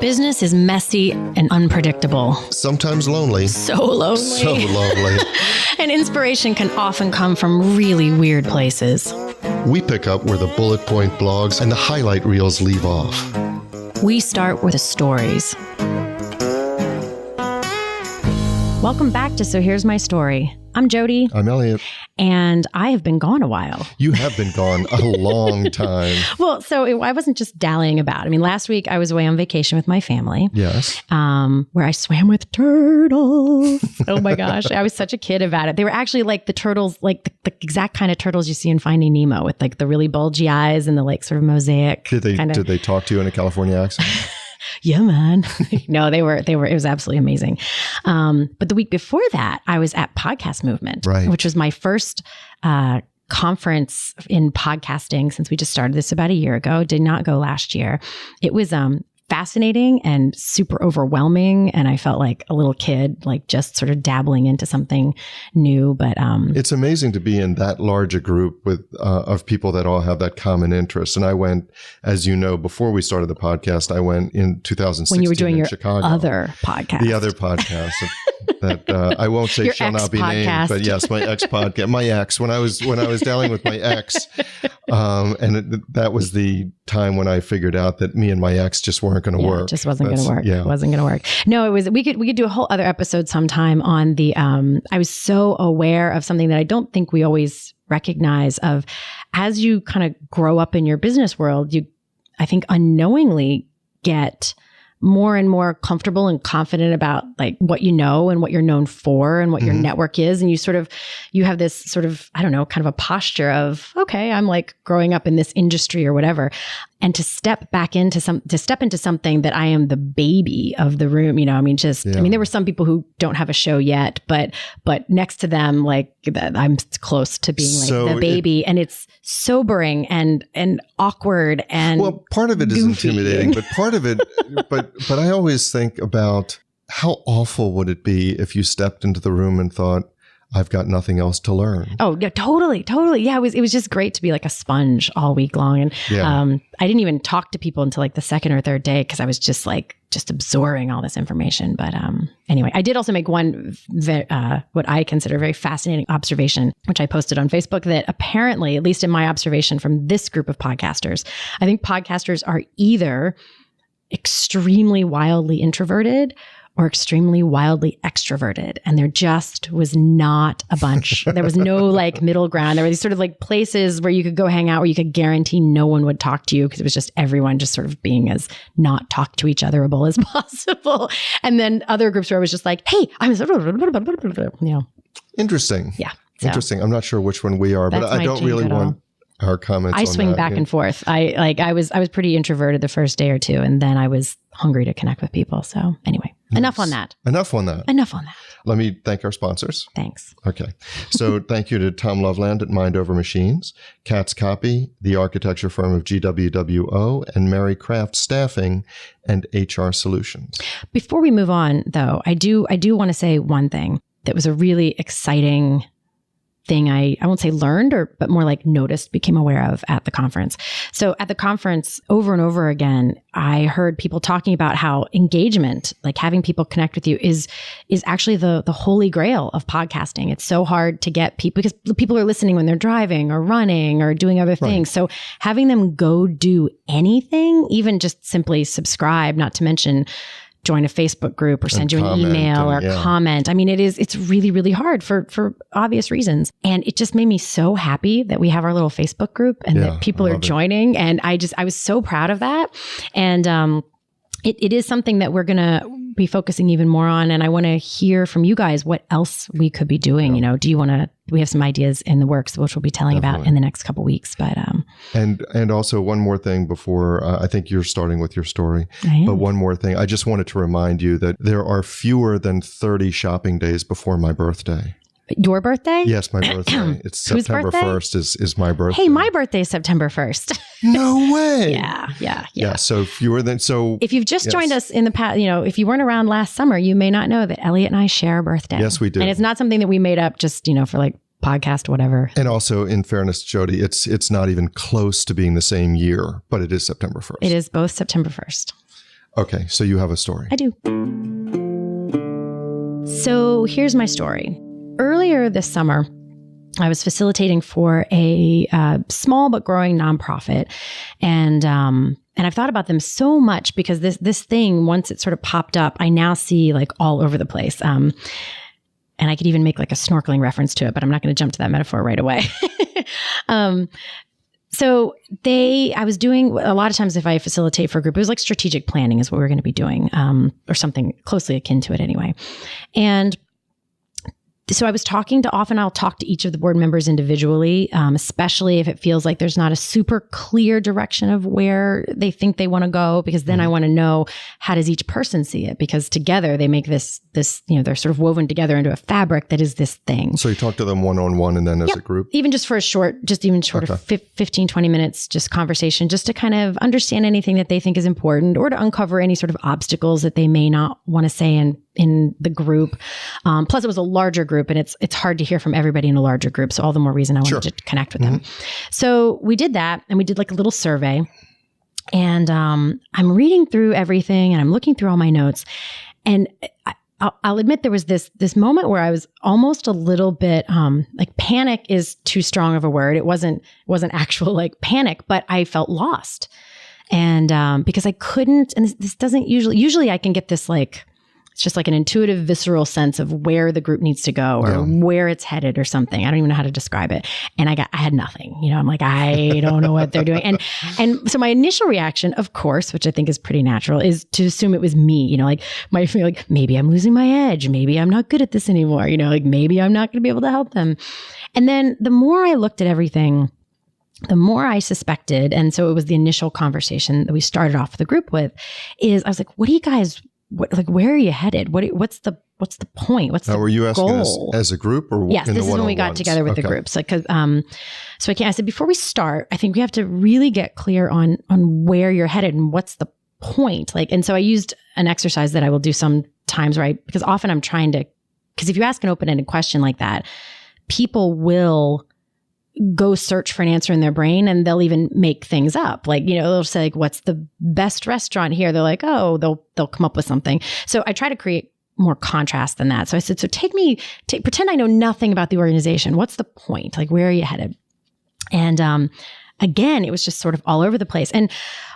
Business is messy and unpredictable. Sometimes lonely. So lonely. So lonely. And inspiration can often come from really weird places. We pick up where the bullet point blogs and the highlight reels leave off. We start with the stories. Welcome back to So Here's My Story. I'm Jodi. I'm Eliot. And I have been gone a while. You have been gone a long time. Well, I wasn't just dallying about. I mean, last week I was away on vacation with my family. Yes. Where I swam with turtles. Oh my gosh. I was such a kid about it. They were actually like the turtles, like the exact kind of turtles you see in Finding Nemo with like the really bulgy eyes and the like sort of mosaic. Did they talk to you in a California accent? Yeah, man. No, they were, it was absolutely amazing. But the week before that, I was at Podcast Movement, right, which was my first conference in podcasting since we just started this about a year ago. Did not go last year. It was fascinating and super overwhelming. And I felt like a little kid, like just sort of dabbling into something new. But it's amazing to be in that large a group with of people that all have that common interest. And I went, as you know, before we started the podcast, I went in 2016 when you were doing your Chicago. Other podcast. The other podcast that I won't say your shall not be named, but yes, my ex podcast, my ex, when I was dealing with my ex, that was the time when I figured out that me and my ex just weren't going to work. It just wasn't going to work. Yeah. It wasn't going to work. No, it was, we could do a whole other episode sometime on the, I was so aware of something that I don't think we always recognize of as you kind of grow up in your business world, you, I think unknowingly get more and more comfortable and confident about like what you know and what you're known for and what your network is. And you have this sort of, I don't know, kind of a posture of, okay, I'm like growing up in this industry or whatever. And to step into something that I am the baby of the room, you know, I mean, there were some people who don't have a show yet, but next to them, like I'm close to being like the baby, and it's sobering and awkward and well, part of it is intimidating, but part of it, but I always think about how awful would it be if you stepped into the room and thought, I've got nothing else to learn. Oh, yeah, totally. Yeah, it was just great to be like a sponge all week long. And I didn't even talk to people until like the second or third day because I was just absorbing all this information. But anyway, I did also make one, what I consider a very fascinating observation, which I posted on Facebook, that apparently, at least in my observation from this group of podcasters, I think podcasters are either extremely wildly introverted or extremely wildly extroverted. And there just was not a bunch. There was no like middle ground. There were these sort of like places where you could go hang out where you could guarantee no one would talk to you because it was just everyone just sort of being as not talk to each otherable as possible. And then other groups where I was just like, hey, I'm interesting. Yeah. So. Interesting. I'm not sure which one we are, but I don't really want our comments on that. I swing back and forth. I was pretty introverted the first day or two, and then I was hungry to connect with people. So anyway, enough on that. Let me thank our sponsors. Thanks. Okay. So thank you to Tom Loveland at Mind Over Machines, Katz Copy, the architecture firm of GWWO, and Mary Craft Staffing and HR Solutions. Before we move on, though, I do want to say one thing that was a really exciting thing I won't say learned, but more like noticed, became aware of at the conference. So at the conference, over and over again, I heard people talking about how engagement, like having people connect with you, is actually the holy grail of podcasting. It's so hard to get people because people are listening when they're driving or running or doing other things. Right. So having them go do anything, even just simply subscribe, not to mention join a Facebook group or send you an email or comment. I mean, it's really, really hard for obvious reasons. And it just made me so happy that we have our little Facebook group and that people are joining. And I was so proud of that. And it is something that we're going to be focusing even more on. And I want to hear from you guys what else we could be doing. You know, we have some ideas in the works, which we'll be telling about in the next couple of weeks. But and also one more thing before I think you're starting with your story. But one more thing, I just wanted to remind you that there are fewer than 30 shopping days before my birthday. Your birthday? Yes, my birthday. It's September 1st is my birthday. Hey, my birthday is September 1st. No way. Yeah. So fewer than if you've just joined us in the past, if you weren't around last summer, you may not know that Eliot and I share a birthday. Yes, we do. And it's not something that we made up just, for like podcast, whatever. And also, in fairness, Jodi, it's not even close to being the same year, but it is September 1st. It is both September 1st. Okay. So you have a story. I do. So here's my story. Earlier this summer, I was facilitating for a small but growing nonprofit. And I've thought about them so much because this thing, once it sort of popped up, I now see like all over the place. And I could even make like a snorkeling reference to it, but I'm not going to jump to that metaphor right away. So I was doing a lot of times if I facilitate for a group, it was like strategic planning is what we were going to be doing, or something closely akin to it anyway. And so I was often I'll talk to each of the board members individually, especially if it feels like there's not a super clear direction of where they think they want to go, because then I want to know, how does each person see it? Because together they make this, they're sort of woven together into a fabric that is this thing. So you talk to them one-on-one and then as a group? Even just for a short of 15, 20 minutes, just conversation, just to kind of understand anything that they think is important or to uncover any sort of obstacles that they may not want to say in the group. Plus it was a larger group and it's hard to hear from everybody in a larger group. So all the more reason I wanted to connect with them. So we did that and we did like a little survey, and I'm reading through everything and I'm looking through all my notes, and I'll admit there was this moment where I was almost a little bit, like panic is too strong of a word. It wasn't actual like panic, but I felt lost. And, because I couldn't, and this doesn't usually I can get this like, it's just like an intuitive, visceral sense of where the group needs to go or where it's headed or something. I don't even know how to describe it. And I had nothing, I'm like, I don't know what they're doing. And so my initial reaction, of course, which I think is pretty natural, is to assume it was me, like my feel like maybe I'm losing my edge. Maybe I'm not good at this anymore. Like maybe I'm not going to be able to help them. And then the more I looked at everything, the more I suspected. And so it was the initial conversation that we started off the group with is I was like, what do you guys, where are you headed? What's the point? What's the goal? Were you asking this as a group or yes, this is when we got together with the groups. Like, so I said, before we start, I think we have to really get clear on where you're headed and what's the point. And so I used an exercise that I will do sometimes, right? Because often I'm because if you ask an open-ended question like that, people will go search for an answer in their brain and they'll even make things up. They'll say like, what's the best restaurant here? They're like, oh, they'll come up with something. So I try to create more contrast than that. So I said, so pretend I know nothing about the organization. What's the point? Like, where are you headed? And, again, it was just sort of all over the place. And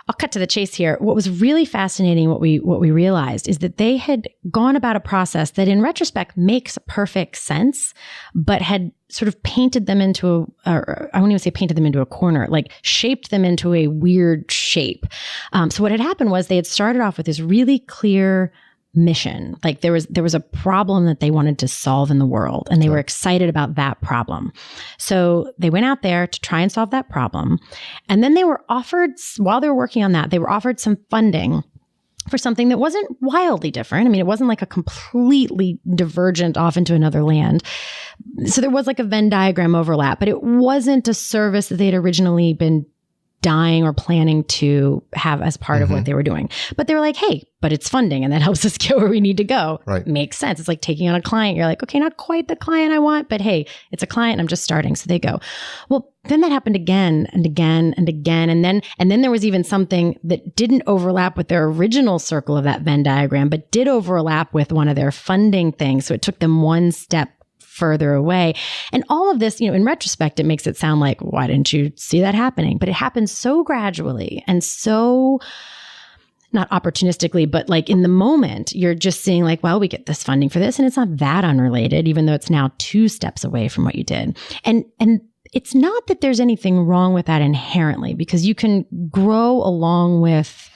I'll cut to the chase here. What was really fascinating, what we realized is that they had gone about a process that in retrospect makes perfect sense, but had sort of painted them into I won't even say painted them into a corner, like shaped them into a weird shape. So what had happened was they had started off with this really clear mission. Like there was a problem that they wanted to solve in the world, and they were excited about that problem. So they went out there to try and solve that problem. And then they were offered, while they were working on that, they were offered some funding for something that wasn't wildly different. I mean, it wasn't like a completely divergent off into another land. So there was like a Venn diagram overlap, but it wasn't a service that they'd originally been dying or planning to have as part of what they were doing. But they were like, hey, but it's funding and that helps us get where we need to go. Right. Makes sense. It's like taking on a client. You're like, okay, not quite the client I want, but hey, it's a client and I'm just starting. So they go. Well, then that happened again and again and again. And then there was even something that didn't overlap with their original circle of that Venn diagram, but did overlap with one of their funding things. So it took them one step further away. And all of this, in retrospect, it makes it sound like, why didn't you see that happening? But it happened so gradually and so not opportunistically, but like in the moment, you're just seeing like, well, we get this funding for this and it's not that unrelated, even though it's now 2 steps away from what you did. And it's not that there's anything wrong with that inherently, because you can grow along with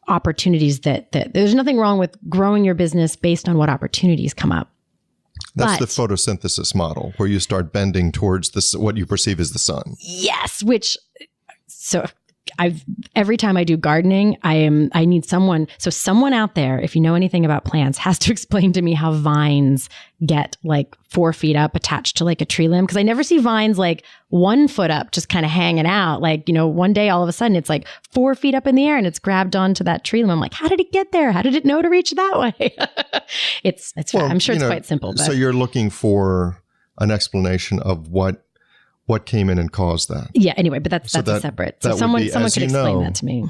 opportunities that there's nothing wrong with growing your business based on what opportunities come up. That's the photosynthesis model, where you start bending towards what you perceive as the sun. Yes, every time I do gardening, I need someone. So someone out there, if you know anything about plants, has to explain to me how vines get like 4 feet up attached to like a tree limb. Because I never see vines like 1 foot up, just kind of hanging out. Like, one day all of a sudden it's like 4 feet up in the air and it's grabbed onto that tree limb. I'm like, how did it get there? How did it know to reach that way? I'm sure it's quite simple. But. So you're looking for an explanation of what came in and caused that. Yeah. Anyway, but that's a separate. So someone could explain that to me.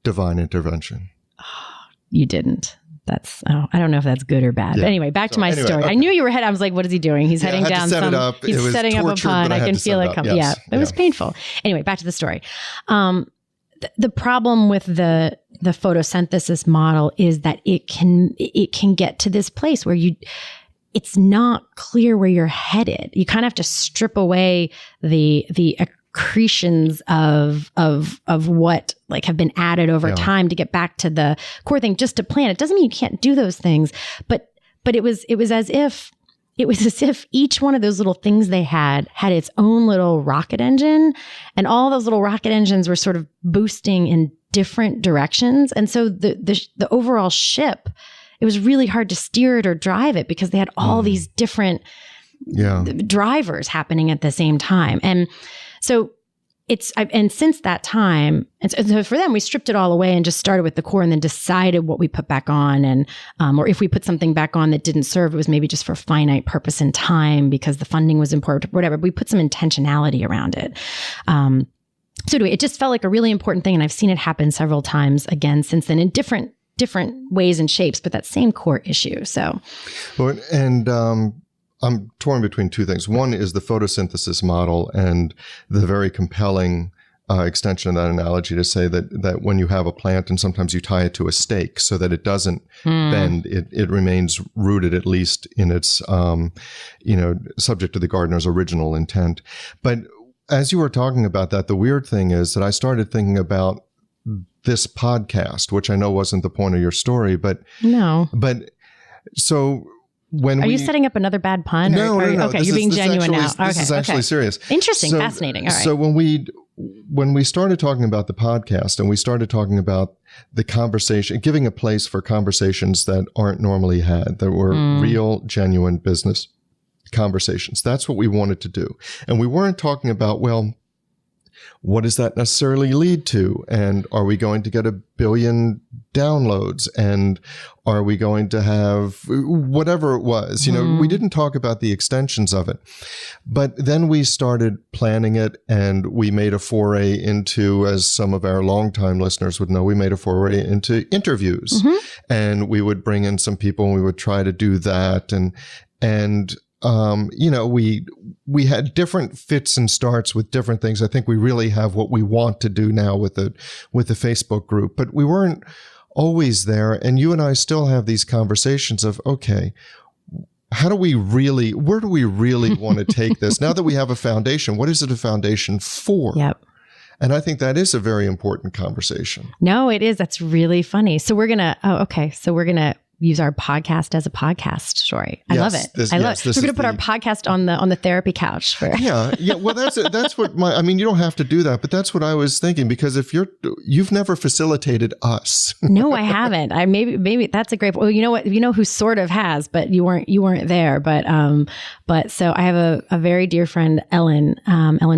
Divine intervention. you didn't. I don't know if that's good or bad. But anyway, back to my story. Okay. I knew you were heading. I was like, what is he doing? He's heading down some. He's setting up a pun. I can feel it coming. Yes. Yeah, it was painful. Anyway, back to the story. The problem with the photosynthesis model is that it can get to this place where it's not clear where you're headed. You kind of have to strip away the accretions of what like have been added over time to get back to the core thing. Just to plan, it doesn't mean you can't do those things, but it was as if each one of those little things they had its own little rocket engine, and all those little rocket engines were sort of boosting in different directions. And so the overall ship, it was really hard to steer it or drive it because they had all these different drivers happening at the same time. And so and since that time, and so for them, we stripped it all away and just started with the core and then decided what we put back on. And, or if we put something back on that didn't serve, it was maybe just for finite purpose and time because the funding was important, whatever. We put some intentionality around it. So anyway, it just felt like a really important thing. And I've seen it happen several times again since then in different ways and shapes, but that same core issue. So, well, and, I'm torn between two things. One is the photosynthesis model and the very compelling extension of that analogy to say that when you have a plant and sometimes you tie it to a stake so that it doesn't bend, it remains rooted at least in its, subject to the gardener's original intent. But as you were talking about that, the weird thing is that I started thinking about this podcast, which I know wasn't the point of your story, but no. But so. Are you setting up another bad pun? No. Okay, you're being genuine now. This is actually serious. Interesting, fascinating. All right. So when we started talking about the podcast and we started talking about the conversation, giving a place for conversations that aren't normally had, that were real, genuine business conversations. That's what we wanted to do. And we weren't talking about, well, what does that necessarily lead to? And are we going to get 1 billion downloads? And are we going to have whatever it was? We didn't talk about the extensions of it. But then we started planning it and we made a foray into, as some of our longtime listeners would know, we made a foray into interviews. And we would bring in some people and we would try to do that. And we had different fits and starts with different things. I think we really have what we want to do now with the Facebook group, but we weren't always there. And you and I still have these conversations of, okay, where do we really want to take this? Now that we have a foundation, what is it a foundation for? Yep. And I think that is a very important conversation. No, it is. That's really funny. So we're going to use our podcast as a podcast story. I love it. I love it. We're going to put our podcast on the therapy couch. Yeah. Well, that's what you don't have to do that, but that's what I was thinking, because if you've never facilitated us. No, I haven't. Maybe that's a great, well, you know what, who sort of has, but you weren't there. But so I have a very dear friend, Ellen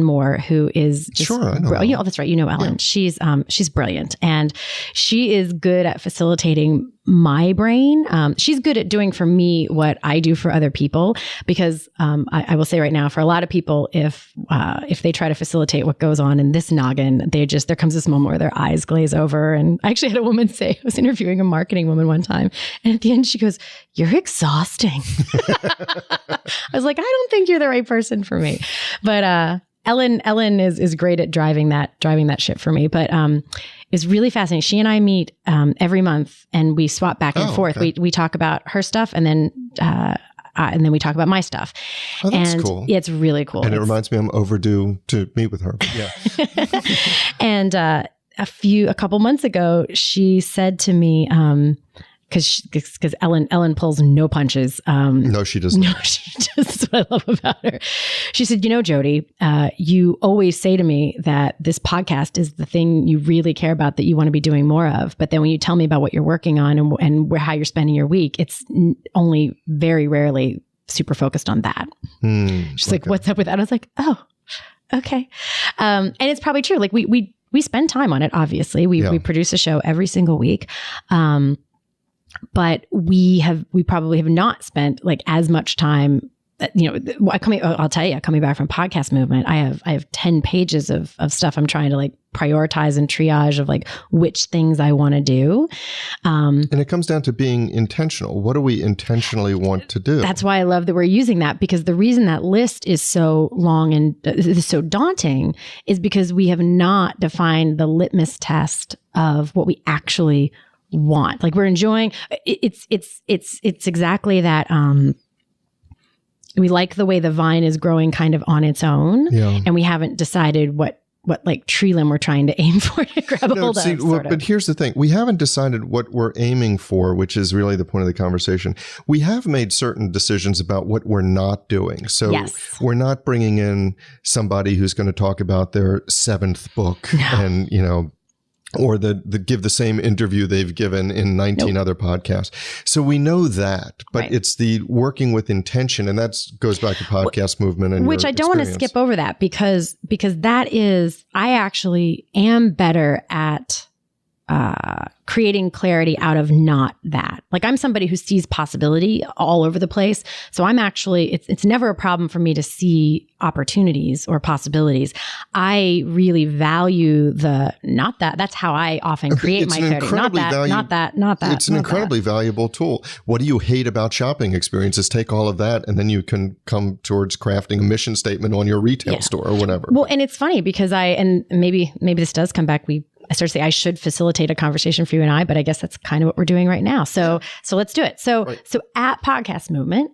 Moore, who is just, sure, I know. That's right. You know, Ellen, yeah. She's brilliant, and she is good at facilitating my brain. She's good at doing for me what I do for other people, because I will say right now, for a lot of people, if they try to facilitate what goes on in this noggin, there comes this moment where their eyes glaze over. And I actually had a woman say, I was interviewing a marketing woman one time, and at the end she goes, "You're exhausting." I was like, I don't think you're the right person for me. But Ellen is great at driving that ship for me. But is really fascinating. She and I meet every month, and we swap back and forth. Okay. We talk about her stuff, and then we talk about my stuff. Oh, that's cool. Yeah, it's really cool. And it reminds me I'm overdue to meet with her. Yeah. And a couple months ago, she said to me, because Ellen pulls no punches. No, she doesn't. No, she does. That's what I love about her. She said, Jodi, you always say to me that this podcast is the thing you really care about, that you want to be doing more of. But then when you tell me about what you're working on and how you're spending your week, it's only very rarely super focused on that. She's like, what's up with that? I was like, oh, okay. And it's probably true. Like we spend time on it. Obviously, we produce a show every single week. But we probably have not spent like as much time I'll tell you, coming back from Podcast Movement, I have 10 pages of stuff I'm trying to like prioritize and triage of like which things I want to do. And it comes down to being intentional. What do we intentionally want to do? That's why I love that we're using that, because the reason that list is so long and is so daunting is because we have not defined the litmus test of what we actually want. Like we're enjoying it's exactly that. We like the way the vine is growing kind of on its own, and we haven't decided what like tree limb we're trying to aim for to grab a hold of. But here's the thing. We haven't decided what we're aiming for, which is really the point of the conversation. We have made certain decisions about what we're not doing. So we're not bringing in somebody who's going to talk about their 7th book and, or give the same interview they've given in 19 other podcasts. So we know that, but it's the working with intention, and that goes back to Podcast Movement. And which I don't want to skip over that because that is, I actually am better at creating clarity out of not that. Like I'm somebody who sees possibility all over the place. So I'm actually, it's never a problem for me to see opportunities or possibilities. I really value not that. That's how I often create my clarity. Not that. It's an incredibly valuable tool. What do you hate about shopping experiences? Take all of that, and then you can come towards crafting a mission statement on your retail store or whatever. Well, and it's funny because maybe this does come back. I started to say I should facilitate a conversation for you and I, but I guess that's kind of what we're doing right now. So let's do it. So at Podcast Movement,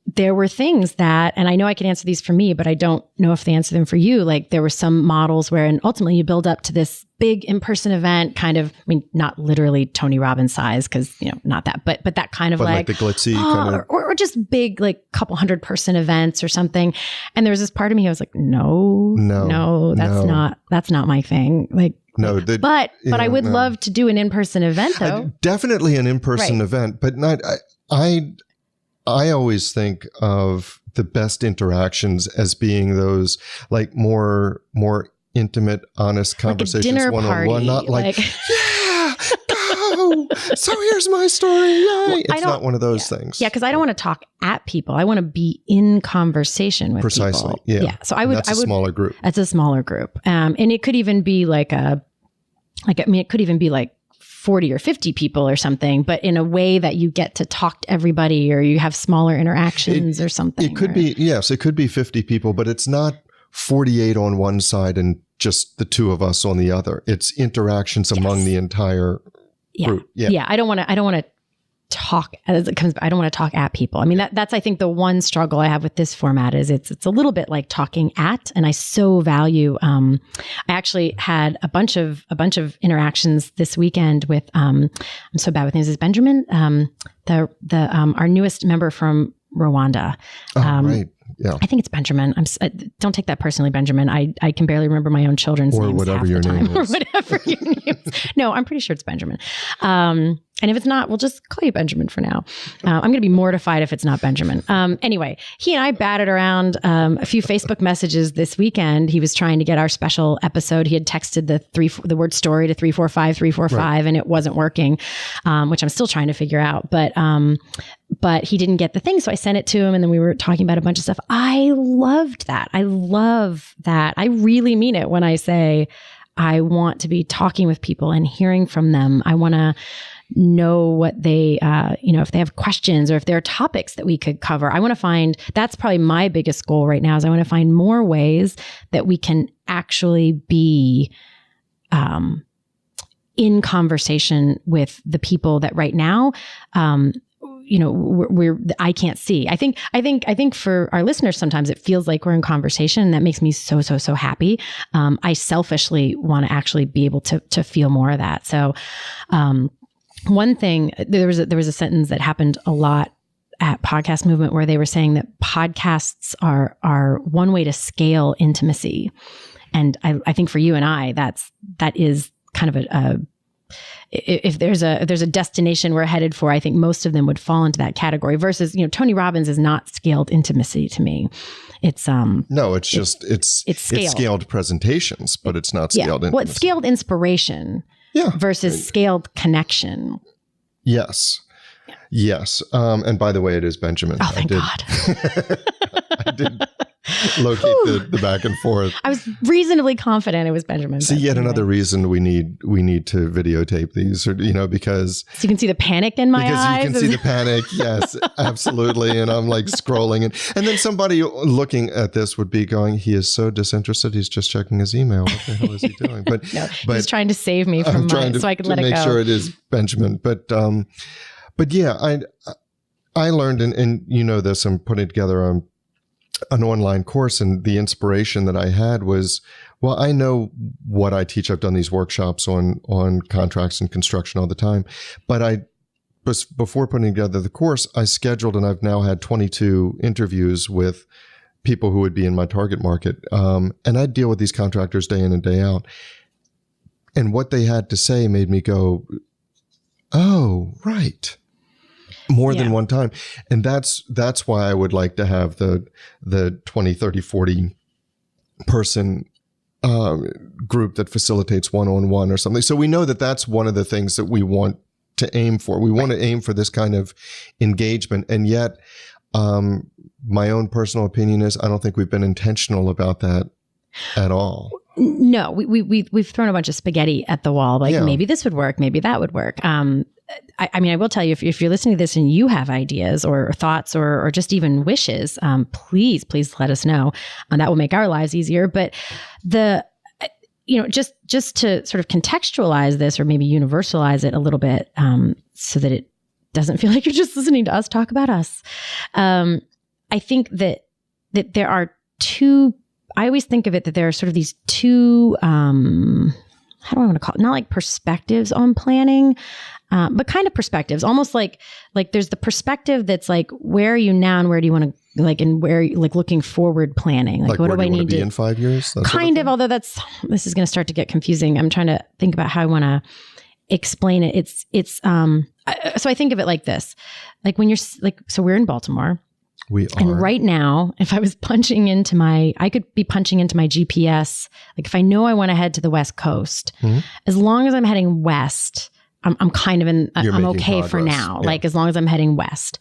there were things that, and I know I can answer these for me, but I don't know if they answer them for you. Like there were some models where, and ultimately you build up to this big in-person event, kind of, I mean, not literally Tony Robbins size, because, not that, but that kind of like the glitzy kind of, or just big, like couple 100-person events or something. And there was this part of me, I was like, no, that's not my thing. Like, no, but I would love to do an in-person event though. Definitely an in-person event, but not, I always think of the best interactions as being those like more intimate, honest conversations, like one-on-one, not like yeah, go. So here's my story. Yay. It's not one of those things. Yeah, because I don't want to talk at people. I want to be in conversation with people. Yeah. So I would. That's a smaller group. That's a smaller group, and it could even be it could even be like 40 or 50 people or something, but in a way that you get to talk to everybody, or you have smaller interactions or something. It could be, it could be 50 people, but it's not 48 on one side and just the two of us on the other. It's interactions among the entire group. Yeah. I don't want to talk as it comes. I don't want to talk at people. I mean, that's, I think the one struggle I have with this format is it's a little bit like talking at, and I so value, I actually had a bunch of interactions this weekend with, I'm so bad with names, is Benjamin, our newest member from Rwanda. Right. Yeah. I think it's Benjamin. Don't take that personally, Benjamin. I can barely remember my own children's names. Or whatever your name is. Or whatever your name is. No, I'm pretty sure it's Benjamin. And if it's not, we'll just call you Benjamin for now. I'm going to be mortified if it's not Benjamin. Anyway, he and I batted around a few Facebook messages this weekend. He was trying to get our special episode. He had texted the word story to 345, and it wasn't working, which I'm still trying to figure out. But he didn't get the thing. So I sent it to him, and then we were talking about a bunch of stuff. I loved that. I love that. I really mean it when I say I want to be talking with people and hearing from them. I want to know what they, if they have questions or if there are topics that we could cover. I want to find, that's probably my biggest goal right now, is I want to find more ways that we can actually be in conversation with the people that right now, I can't see. I think for our listeners, sometimes it feels like we're in conversation, and that makes me so happy. I selfishly want to actually be able to feel more of that. So, one thing, there was a sentence that happened a lot at Podcast Movement where they were saying that podcasts are one way to scale intimacy. And I think for you and I, that is kind of if there's a destination we're headed for, I think most of them would fall into that category. Versus, Tony Robbins is not scaled intimacy to me. It's no, it's scaled presentations, but it's not scaled intimacy. Well, it's scaled inspiration. Yeah. Versus scaled connection. Yes. Yes. And by the way, it is Benjamin. Oh, thank God. I did locate the back and forth. I was reasonably confident it was Benjamin. See, yet another reason we need to videotape these, or, because so you can see the panic in my eyes. Because you can see the panic. Yes, absolutely. And I'm like scrolling, and then somebody looking at this would be going, "He is so disinterested. He's just checking his email. What the hell is he doing?" But he's trying to save me from so I could let it go. Make sure it is Benjamin. But yeah, I learned, and this, I'm putting together an online course, and the inspiration that I had was, well, I know what I teach. I've done these workshops on contracts and construction all the time, but before putting together the course, I scheduled, and I've now had 22 interviews with people who would be in my target market. And I deal with these contractors day in and day out. And what they had to say made me go, oh, right. More than one time. And that's why I would like to have the 20, 30, 40 person group that facilitates one-on-one or something. So we know that that's one of the things that we want to aim for. We want to aim for this kind of engagement. And yet, my own personal opinion is I don't think we've been intentional about that at all. No, we've thrown a bunch of spaghetti at the wall. Like maybe this would work. Maybe that would work. I mean, I will tell you, if you're listening to this and you have ideas or thoughts or just even wishes, please let us know. That will make our lives easier. But just to sort of contextualize this or maybe universalize it a little bit, so that it doesn't feel like you're just listening to us talk about us. I think that there are two. I always think of it that there are sort of these two. How do I want to call it? Not like perspectives on planning, but kind of perspectives. Almost like there's the perspective that's like, where are you now and where do you want to and where looking forward planning. Like what do I need to be in 5 years? Kind of. Although this is going to start to get confusing. I'm trying to think about how I want to explain it. So I think of it like this. Like when you're so we're in Baltimore. We are. And right now, if I was I could be punching into my GPS. Like if I know I want to head to the West Coast, as long as I'm heading west, I'm kind of I'm okay progress. For now. Yeah. Like as long as I'm heading west.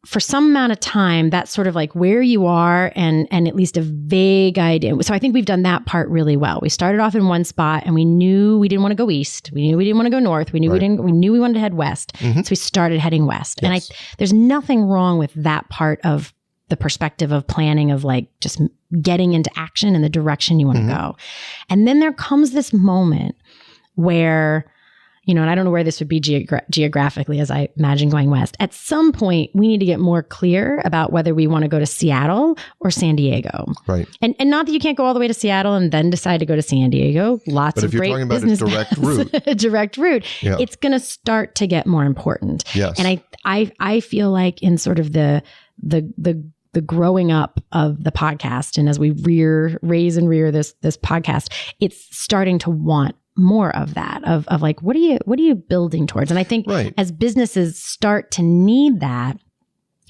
For some amount of time, that's sort of like where you are and at least a vague idea. So I think we've done that part really well. We started off in one spot and we knew we didn't want to go east. We knew we didn't want to go north. We knew we wanted to head west. So we started heading west. Yes. And there's nothing wrong with that part of the perspective of planning, of like just getting into action in the direction you want to go. And then there comes this moment where, and I don't know where this would be geographically, as I imagine going west. At some point, we need to get more clear about whether we want to go to Seattle or San Diego. Right. And not that you can't go all the way to Seattle and then decide to go to San Diego. Lots of great business. But if you're talking about a direct route. A direct route. Yeah. It's going to start to get more important. Yes. And I feel like in sort of the growing up of the podcast, and as we raise and rear this podcast, it's starting to want more of that, of like, what are you building towards? And I think as businesses start to need that,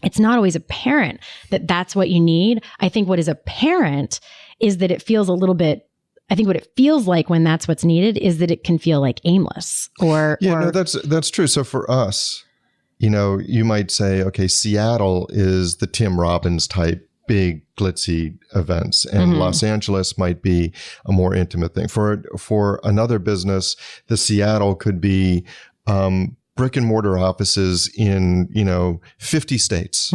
it's not always apparent that that's what you need. I think what is apparent is that it feels a little bit, I think what it feels like when that's what's needed is that it can feel like aimless that's true. So for us, you might say, okay, Seattle is the Tim Robbins type big glitzy events, and Los Angeles might be a more intimate thing. For another business, the Seattle could be brick and mortar offices in 50 states,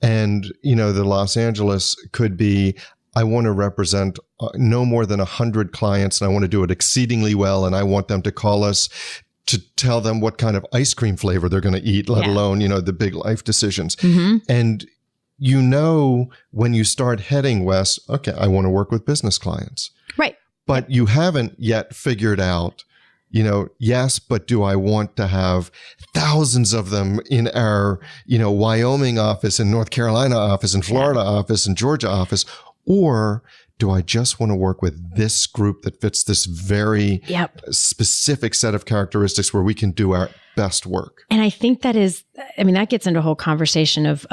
and the Los Angeles could be, I want to represent no more than 100 clients, and I want to do it exceedingly well, and I want them to call us to tell them what kind of ice cream flavor they're going to eat, let alone the big life decisions. And when you start heading west, okay, I want to work with business clients. Right. But you haven't yet figured out, yes, but do I want to have thousands of them in our, Wyoming office and North Carolina office and Florida office and Georgia office? Or do I just want to work with this group that fits this very specific set of characteristics where we can do our best work? And I think that gets into a whole conversation of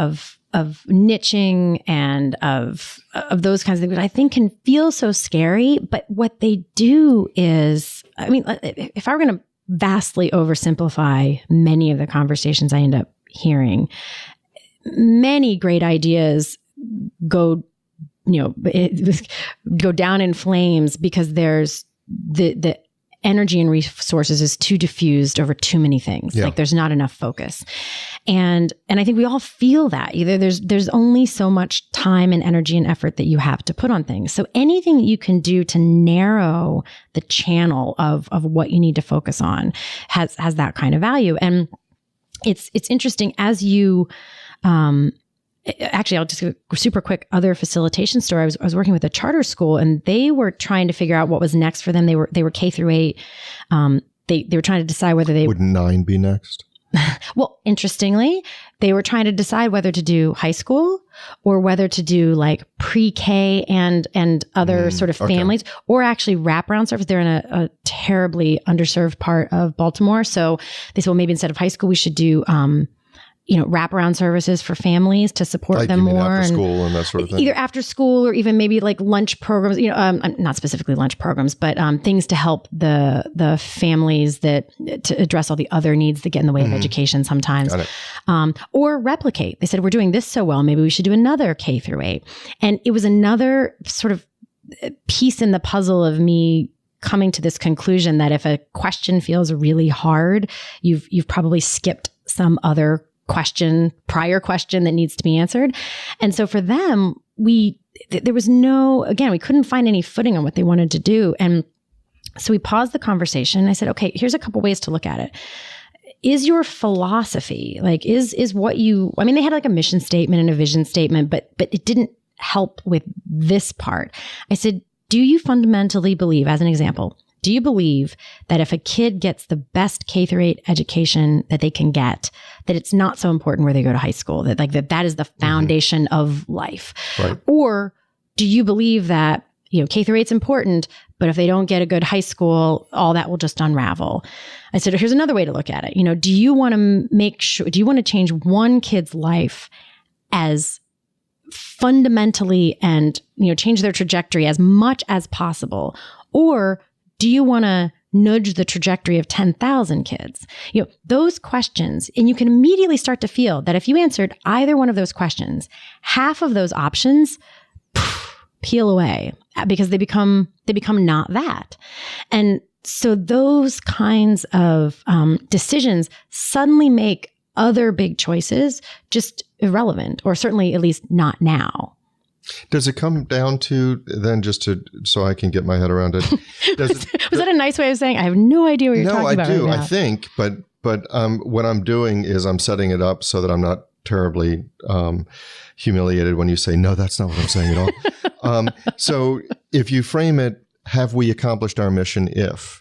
niching and of those kinds of things, which I think can feel so scary. But what they do is, if I were going to vastly oversimplify many of the conversations I end up hearing. Many great ideas go down in flames because there's the energy and resources is too diffused over too many things. Like there's not enough focus. And I think we all feel that. Either there's only so much time and energy and effort that you have to put on things. So anything that you can do to narrow the channel of what you need to focus on has that kind of value. And it's interesting as you actually, I'll just go super quick other facilitation story. I was working with a charter school, and they were trying to figure out what was next for them. They were K through 8. They were trying to decide whether they would 9 be next. Well, interestingly, they were trying to decide whether to do high school or whether to do like pre-K and other sort of families, or actually wraparound service. They're in a terribly underserved part of Baltimore, so they said, well, maybe instead of high school, we should do wraparound services for families to support them more. After school and that sort of thing. Either after school or even maybe like lunch programs, not specifically lunch programs, but things to help the families to address all the other needs that get in the way of education sometimes. Or replicate. They said, we're doing this so well, maybe we should do another K through 8. And it was another sort of piece in the puzzle of me coming to this conclusion that if a question feels really hard, you've probably skipped some other prior question that needs to be answered. And so for them, there was we couldn't find any footing on what they wanted to do. And so we paused the conversation. I said, okay, here's a couple ways to look at it. Is your philosophy, is what they had like a mission statement and a vision statement, but it didn't help with this part. I said, do you fundamentally believe, as an example, do you believe that if a kid gets the best K through 8 education that they can get, that it's not so important where they go to high school, that is the foundation of life? Right. Or do you believe that, K through 8 is important, but if they don't get a good high school, all that will just unravel? I said, here's another way to look at it. Do you want to change one kid's life as fundamentally and, change their trajectory as much as possible? Or do you want to nudge the trajectory of 10,000 kids? Those questions, and you can immediately start to feel that if you answered either one of those questions, half of those options peel away because they become not that. And so those kinds of decisions suddenly make other big choices just irrelevant, or certainly at least not now. Does it come down to then, so I can get my head around it? Was that a nice way of saying I have no idea what you're talking about? No, I do. Right now. I think, but what I'm doing is I'm setting it up so that I'm not terribly humiliated when you say, no, that's not what I'm saying at all. So if you frame it, have we accomplished our mission if?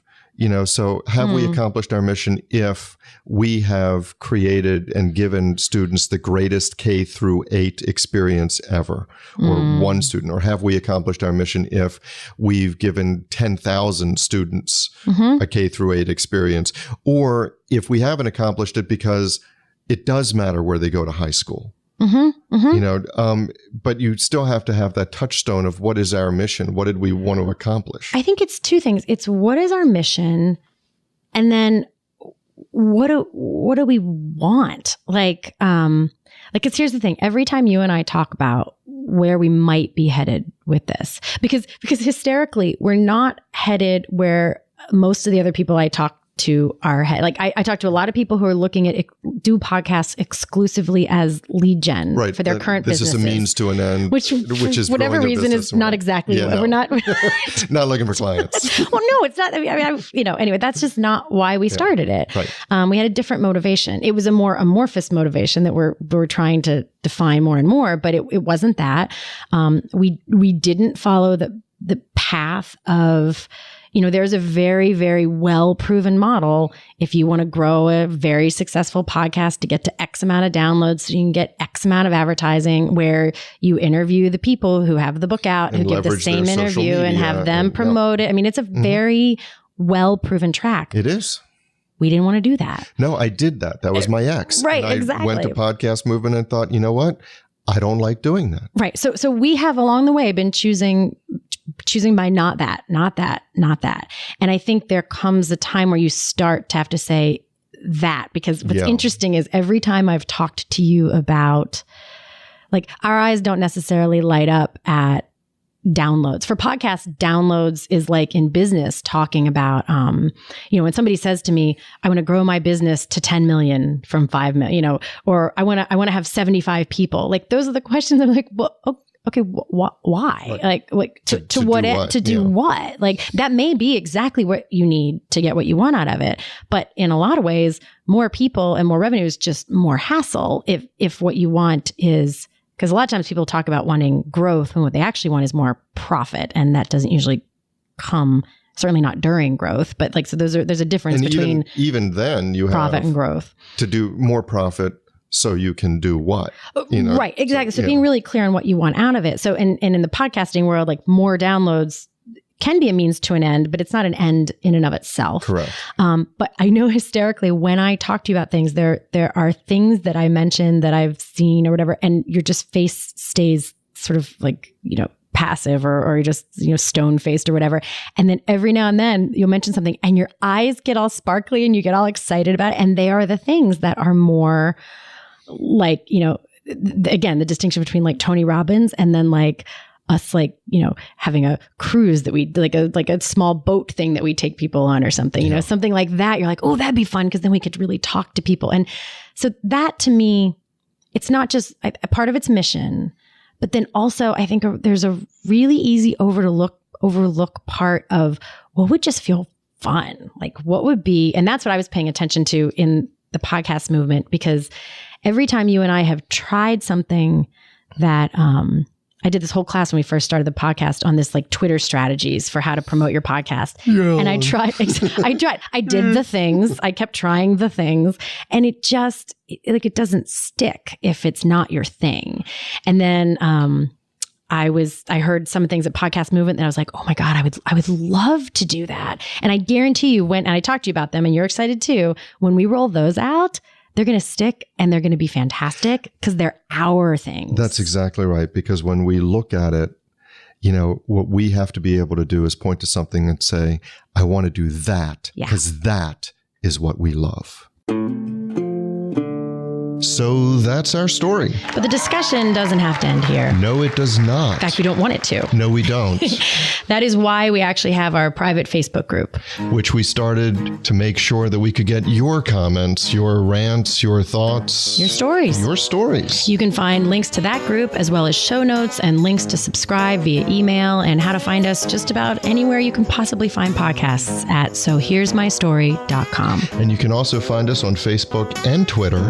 So have we accomplished our mission if we have created and given students the greatest K through 8 experience ever, or one student? Or have we accomplished our mission if we've given 10,000 students a K through 8 experience? Or if we haven't accomplished it because it does matter where they go to high school. But you still have to have that touchstone of what is our mission? What did we want to accomplish? I think it's two things. It's what is our mission, and then what do we want? It's here's the thing. Every time you and I talk about where we might be headed with this, because hysterically, we're not headed where most of the other people I talk to our head. I talk to a lot of people who are looking at do podcasts exclusively as lead gen for their current businesses. This is a means to an end, which is whatever reason is not exactly. We're not not looking for clients. Well, no, it's not. Anyway, that's just not why we started it. Right. We had a different motivation. It was a more amorphous motivation that we're trying to define more and more, but it wasn't that. We didn't follow the path of. There's a very, very well-proven model. If you want to grow a very successful podcast to get to X amount of downloads, so you can get X amount of advertising, where you interview the people who have the book out, who give the same interview and have them promote it. It's a very well-proven track. It is. We didn't want to do that. No, I did that. That was my ex. Right, and exactly. I went to podcast movement and thought, you know what? I don't like doing that. Right. So we have along the way been choosing choosing by not that. And I think there comes a time where you start to have to say that, because what's interesting is every time I've talked to you about, like, our eyes don't necessarily light up at downloads. For podcasts, downloads is like in business talking about, when somebody says to me, I want to grow my business to 10 million from 5 million, or I want to have 75 people. Like, those are the questions I'm like, well, okay, why? Like to do what? Like, that may be exactly what you need to get what you want out of it. But in a lot of ways, more people and more revenue is just more hassle if what you want is, because a lot of times people talk about wanting growth, and what they actually want is more profit. And that doesn't usually come, certainly not during growth. But like, so there's a difference between even then you profit have and growth. To do more profit so you can do what? Right, exactly. So being really clear on what you want out of it. So and in the podcasting world, like, more downloads can be a means to an end, but it's not an end in and of itself. Correct. But I know hysterically when I talk to you about things, there are things that I mentioned that I've seen or whatever, and your just face stays sort of like, passive or just, stone faced or whatever. And then every now and then you'll mention something and your eyes get all sparkly and you get all excited about it. And they are the things that are more like, again, the distinction between like Tony Robbins and then like us, like, having a cruise that we like a small boat thing that we take people on or something, something like that. You're like, oh, that'd be fun, because then we could really talk to people. And so that, to me, it's not just a part of its mission, but then also I think there's a really easy overlook part of what would just feel fun. Like, what would be, and that's what I was paying attention to in the podcast movement, because every time you and I have tried something that, I did this whole class when we first started the podcast on this, like, Twitter strategies for how to promote your podcast. Yeah. And I did the things, I kept trying the things, and it just, it doesn't stick if it's not your thing. And then, I heard some things at Podcast Movement and I was like, oh my God, I would love to do that. And I guarantee you and I talked to you about them and you're excited too, when we roll those out, they're going to stick and they're going to be fantastic because they're our things. That's exactly right. Because when we look at it, what we have to be able to do is point to something and say, I want to do that because that is what we love. So that's our story. But the discussion doesn't have to end here. No, it does not. In fact, we don't want it to. No, we don't. That is why we actually have our private Facebook group, which we started to make sure that we could get your comments, your rants, your thoughts, your stories. You can find links to that group as well as show notes and links to subscribe via email and how to find us just about anywhere you can possibly find podcasts at sohere'smystory.com. And you can also find us on Facebook and Twitter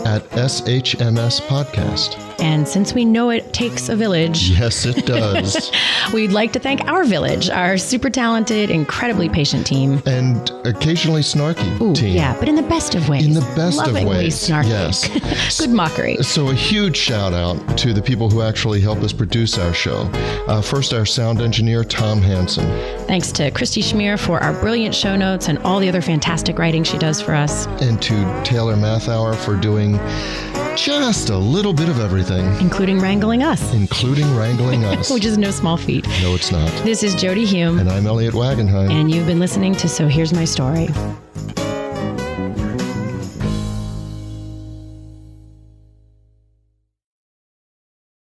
at SHMS Podcast. And since we know it takes a village. Yes, it does. We'd like to thank our village, our super talented, incredibly patient team. And occasionally snarky team. Yeah, but in the best of ways. In the best of ways. Snarky. Yes. Good mockery. So a huge shout out to the people who actually help us produce our show. First, our sound engineer, Tom Hansen. Thanks to Christy Schmier for our brilliant show notes and all the other fantastic writing she does for us. And to Taylor Mathauer for doing just a little bit of everything. Including wrangling us. Which is no small feat. No, it's not. This is Jodi Hume. And I'm Eliot Wagenheim. And you've been listening to So Here's My Story.